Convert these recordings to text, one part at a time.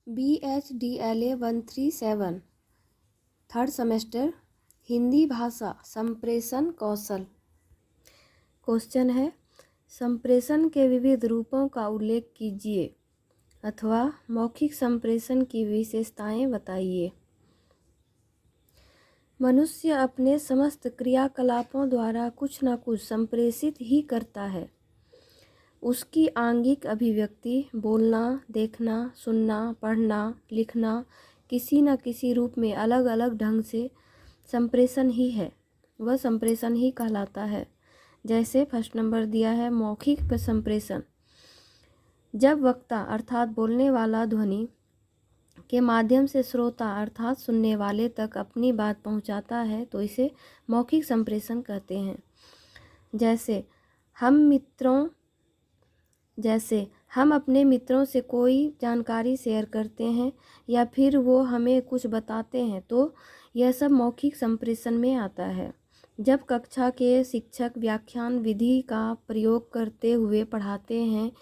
BHDLA 137 third semester Hindi भाषा संप्रेषण कौशल। Question है, संप्रेषण के विविध रूपों का उल्लेख कीजिए अथवा मौखिक संप्रेषण की विशेषताएं बताइए। मनुष्य अपने समस्त क्रियाकलापों द्वारा कुछ न कुछ संप्रेषित ही करता है। उसकी आंगिक अभिव्यक्ति बोलना, देखना, सुनना, पढ़ना, लिखना किसी न किसी रूप में अलग अलग ढंग से संप्रेषण ही है, वह संप्रेषण ही कहलाता है। जैसे फर्स्ट नंबर दिया है मौखिक संप्रेषण। जब वक्ता अर्थात बोलने वाला ध्वनि के माध्यम से श्रोता अर्थात सुनने वाले तक अपनी बात पहुंचाता है तो इसे मौखिक संप्रेषण कहते हैं। जैसे हम अपने मित्रों से कोई जानकारी शेयर करते हैं या फिर वो हमें कुछ बताते हैं तो यह सब मौखिक संप्रेषण में आता है। जब कक्षा के शिक्षक व्याख्यान विधि का प्रयोग करते हुए पढ़ाते हैं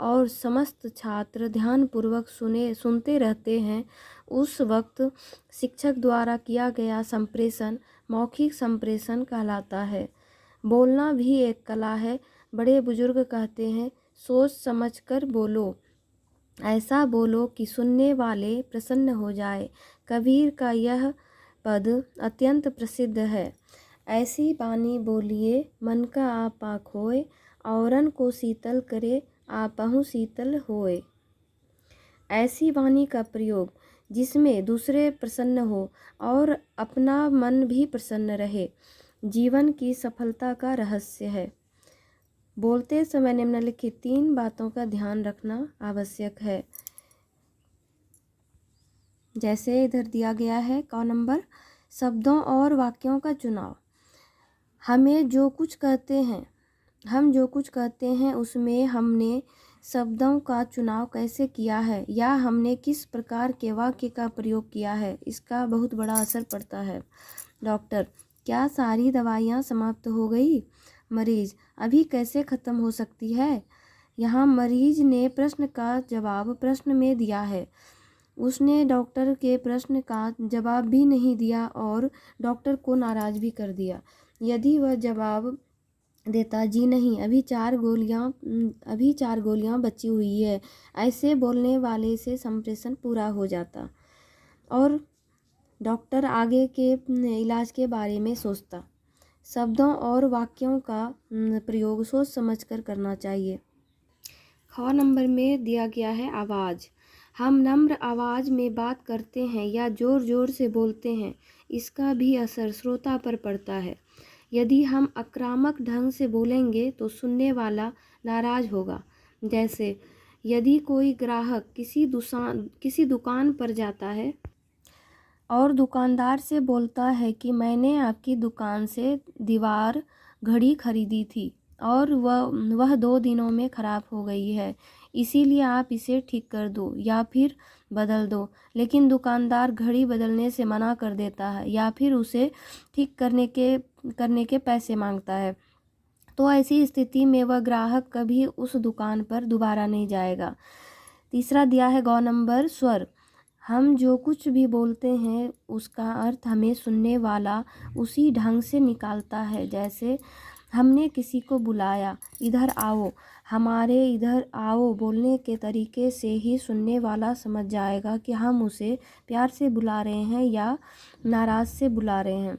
और समस्त छात्र ध्यानपूर्वक सुनते रहते हैं, उस वक्त शिक्षक द्वारा किया गया संप्रेषण मौखिक संप्रेषण कहलाता है। बोलना भी एक कला है। बड़े बुजुर्ग कहते हैं, सोच समझकर बोलो, ऐसा बोलो कि सुनने वाले प्रसन्न हो जाए। कबीर का यह पद अत्यंत प्रसिद्ध है। ऐसी बानी बोलिए मन का आपा खोए, औरन को शीतल करे आपहु शीतल होए। ऐसी वाणी का प्रयोग जिसमें दूसरे प्रसन्न हो और अपना मन भी प्रसन्न रहे, जीवन की सफलता का रहस्य है। बोलते समय निम्नलिखित 3 बातों का ध्यान रखना आवश्यक है। जैसे इधर दिया गया है क नंबर, शब्दों और वाक्यों का चुनाव। हम जो कुछ कहते हैं उसमें हमने शब्दों का चुनाव कैसे किया है या हमने किस प्रकार के वाक्य का प्रयोग किया है, इसका बहुत बड़ा असर पड़ता है। डॉक्टर, क्या सारी दवाइयाँ समाप्त हो गई? मरीज, अभी कैसे ख़त्म हो सकती है? यहाँ मरीज ने प्रश्न का जवाब प्रश्न में दिया है। उसने डॉक्टर के प्रश्न का जवाब भी नहीं दिया और डॉक्टर को नाराज़ भी कर दिया। यदि वह जवाब देता, जी नहीं, अभी 4 गोलियां बची हुई है, ऐसे बोलने वाले से संप्रेषण पूरा हो जाता और डॉक्टर आगे के इलाज के बारे में सोचता। शब्दों और वाक्यों का प्रयोग सोच समझकर करना चाहिए। ख नंबर में दिया गया है आवाज़। हम नम्र आवाज़ में बात करते हैं या ज़ोर ज़ोर से बोलते हैं, इसका भी असर श्रोता पर पड़ता है। यदि हम आक्रामक ढंग से बोलेंगे तो सुनने वाला नाराज़ होगा। जैसे यदि कोई ग्राहक किसी दुकान पर जाता है और दुकानदार से बोलता है कि मैंने आपकी दुकान से दीवार घड़ी खरीदी थी और वह 2 दिनों में ख़राब हो गई है, इसीलिए आप इसे ठीक कर दो या फिर बदल दो। लेकिन दुकानदार घड़ी बदलने से मना कर देता है या फिर उसे ठीक करने के पैसे मांगता है, तो ऐसी स्थिति में वह ग्राहक कभी उस दुकान पर दोबारा नहीं जाएगा। तीसरा दिया है ग नंबर, स्वर। हम जो कुछ भी बोलते हैं उसका अर्थ हमें सुनने वाला उसी ढंग से निकालता है। जैसे हमने किसी को बुलाया, इधर आओ, हमारे इधर आओ बोलने के तरीके से ही सुनने वाला समझ जाएगा कि हम उसे प्यार से बुला रहे हैं या नाराज़ से बुला रहे हैं।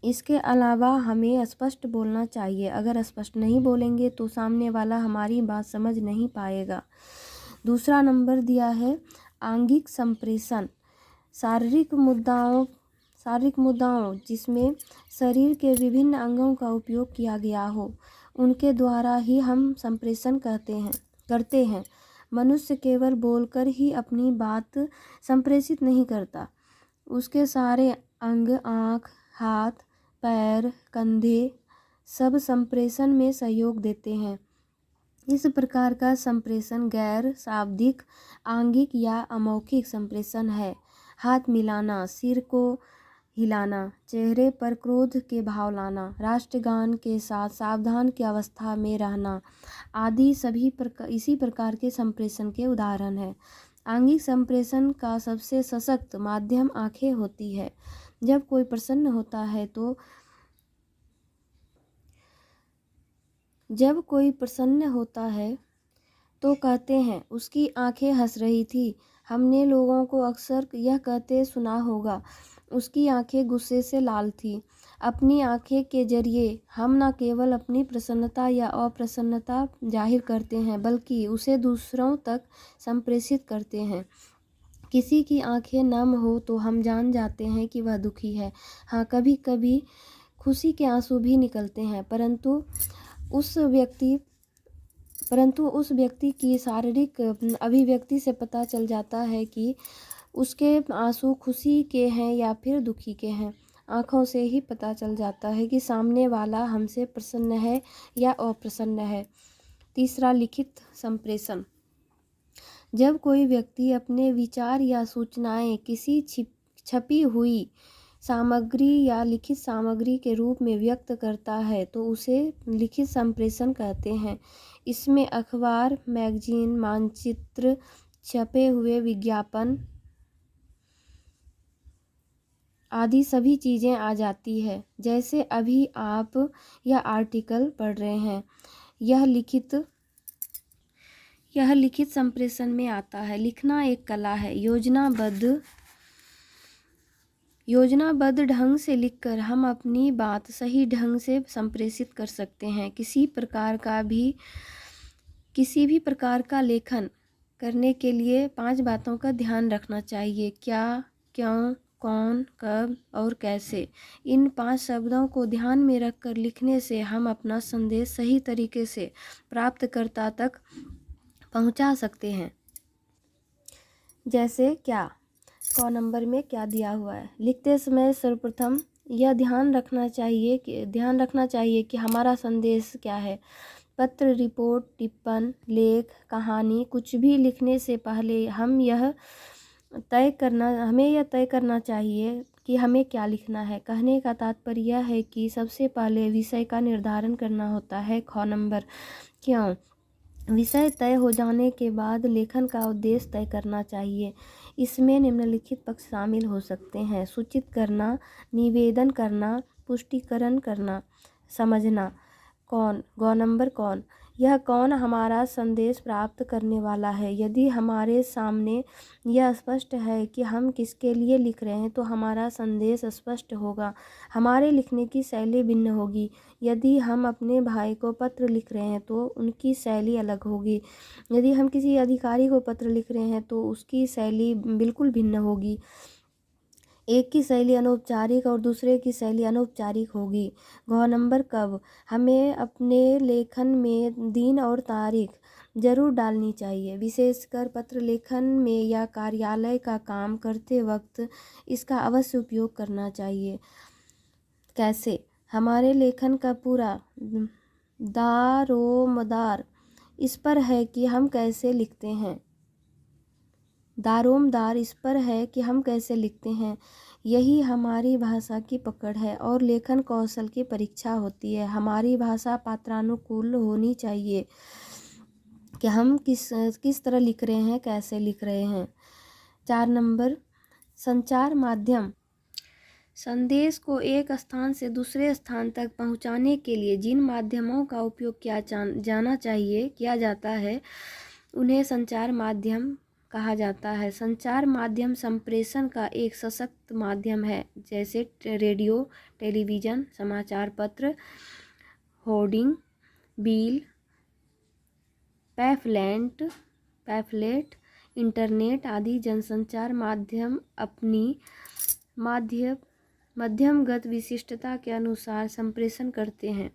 इसके अलावा हमें स्पष्ट बोलना चाहिए। अगर स्पष्ट नहीं बोलेंगे तो सामने वाला हमारी बात समझ नहीं पाएगा। दूसरा नंबर दिया है आंगिक संप्रेषण। शारीरिक मुद्दाओं जिसमें शरीर के विभिन्न अंगों का उपयोग किया गया हो, उनके द्वारा ही हम संप्रेषण करते हैं। मनुष्य केवल बोलकर ही अपनी बात संप्रेषित नहीं करता, उसके सारे अंग, आँख, हाथ, पैर, कंधे सब संप्रेषण में सहयोग देते हैं। इस प्रकार का संप्रेषण गैर शाब्दिक, आंगिक या अमौखिक संप्रेषण है। हाथ मिलाना, सिर को हिलाना, चेहरे पर क्रोध के भाव लाना, राष्ट्रगान के साथ सावधान की अवस्था में रहना आदि सभी इसी प्रकार के संप्रेषण के उदाहरण हैं। आंगिक संप्रेषण का सबसे सशक्त माध्यम आंखें होती है। जब कोई प्रसन्न होता है तो कहते हैं उसकी आंखें हंस रही थी। हमने लोगों को अक्सर यह कहते सुना होगा, उसकी आंखें गुस्से से लाल थी। अपनी आंखें के जरिए हम न केवल अपनी प्रसन्नता या अप्रसन्नता जाहिर करते हैं, बल्कि उसे दूसरों तक संप्रेषित करते हैं। किसी की आंखें नम हो तो हम जान जाते हैं कि वह दुखी है। हाँ, कभी कभी खुशी के आंसू भी निकलते हैं, परंतु उस व्यक्ति की शारीरिक अभिव्यक्ति से पता चल जाता है कि उसके आंसू खुशी के हैं या फिर दुखी के हैं। आँखों से ही पता चल जाता है कि सामने वाला हमसे प्रसन्न है या अप्रसन्न है। तीसरा, लिखित संप्रेषण। जब कोई व्यक्ति अपने विचार या सूचनाएं किसी छपी हुई सामग्री या लिखित सामग्री के रूप में व्यक्त करता है तो उसे लिखित संप्रेषण कहते हैं। इसमें अखबार, मैगजीन, मानचित्र, छपे हुए विज्ञापन आदि सभी चीज़ें आ जाती है। जैसे अभी आप यह आर्टिकल पढ़ रहे हैं, यह लिखित संप्रेषण में आता है। लिखना एक कला है। योजनाबद्ध ढंग से लिखकर हम अपनी बात सही ढंग से संप्रेषित कर सकते हैं। किसी भी प्रकार का लेखन करने के लिए 5 बातों का ध्यान रखना चाहिए: क्या, क्यों, कौन, कब और कैसे। इन 5 शब्दों को ध्यान में रखकर लिखने से हम अपना संदेश सही तरीके से प्राप्तकर्ता तक पहुंचा सकते हैं। जैसे क्या, क नंबर में क्या दिया हुआ है। लिखते समय सर्वप्रथम यह ध्यान रखना चाहिए कि हमारा संदेश क्या है। पत्र, रिपोर्ट, टिप्पण, लेख, कहानी कुछ भी लिखने से पहले हमें यह तय करना चाहिए कि हमें क्या लिखना है। कहने का तात्पर्य यह है कि सबसे पहले विषय का निर्धारण करना होता है। ख नंबर, क्यों। विषय तय हो जाने के बाद लेखन का उद्देश्य तय करना चाहिए। इसमें निम्नलिखित पक्ष शामिल हो सकते हैं: सूचित करना, निवेदन करना, पुष्टिकरण करना, समझना। कौन, ग नंबर, कौन। यह कौन हमारा संदेश प्राप्त करने वाला है। यदि हमारे सामने यह स्पष्ट है कि हम किसके लिए लिख रहे हैं तो हमारा संदेश स्पष्ट होगा। हमारे लिखने की शैली भिन्न होगी। यदि हम अपने भाई को पत्र लिख रहे हैं तो उनकी शैली अलग होगी। यदि हम किसी अधिकारी को पत्र लिख रहे हैं तो उसकी शैली बिल्कुल भिन्न होगी। एक की शैली अनौपचारिक और दूसरे की शैली अनौपचारिक होगी। घ नंबर, कब। हमें अपने लेखन में दिन और तारीख जरूर डालनी चाहिए। विशेषकर पत्र लेखन में या कार्यालय का काम करते वक्त इसका अवश्य उपयोग करना चाहिए। कैसे। हमारे लेखन का पूरा दारोमदार इस पर है कि हम कैसे लिखते हैं। दारोमदार इस पर है कि हम कैसे लिखते हैं। यही हमारी भाषा की पकड़ है और लेखन कौशल की परीक्षा होती है। हमारी भाषा पात्रानुकूल होनी चाहिए कि हम किस तरह लिख रहे हैं, कैसे लिख रहे हैं। 4 नंबर, संचार माध्यम। संदेश को एक स्थान से दूसरे स्थान तक पहुंचाने के लिए जिन माध्यमों का उपयोग किया जाता है उन्हें संचार माध्यम कहा जाता है। संचार माध्यम संप्रेषण का एक सशक्त माध्यम है, जैसे रेडियो, टेलीविज़न, समाचार पत्र, होर्डिंग, बिल, पैफलेट, इंटरनेट आदि। जनसंचार माध्यम अपनी मध्यमगत विशिष्टता के अनुसार संप्रेषण करते हैं।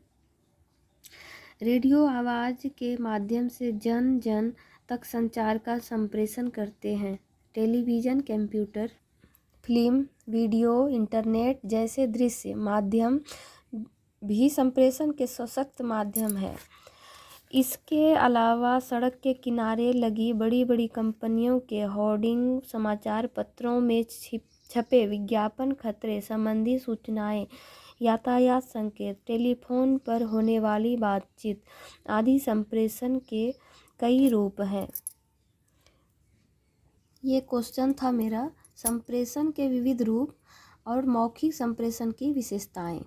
रेडियो आवाज़ के माध्यम से जन जन तक संचार का संप्रेषण करते हैं। Television, computer, film, video, internet जैसे दृश्य माध्यम भी संप्रेषण के सशक्त माध्यम है। इसके अलावा सड़क के किनारे लगी बड़ी बड़ी कंपनियों के होर्डिंग, समाचार पत्रों में छपे विज्ञापन, खतरे संबंधी सूचनाएं, यातायात संकेत, टेलीफोन पर होने वाली बातचीत आदि संप्रेषण के कई रूप हैं। ये क्वेश्चन था मेरा, संप्रेषण के विविध रूप और मौखिक संप्रेषण की विशेषताएं।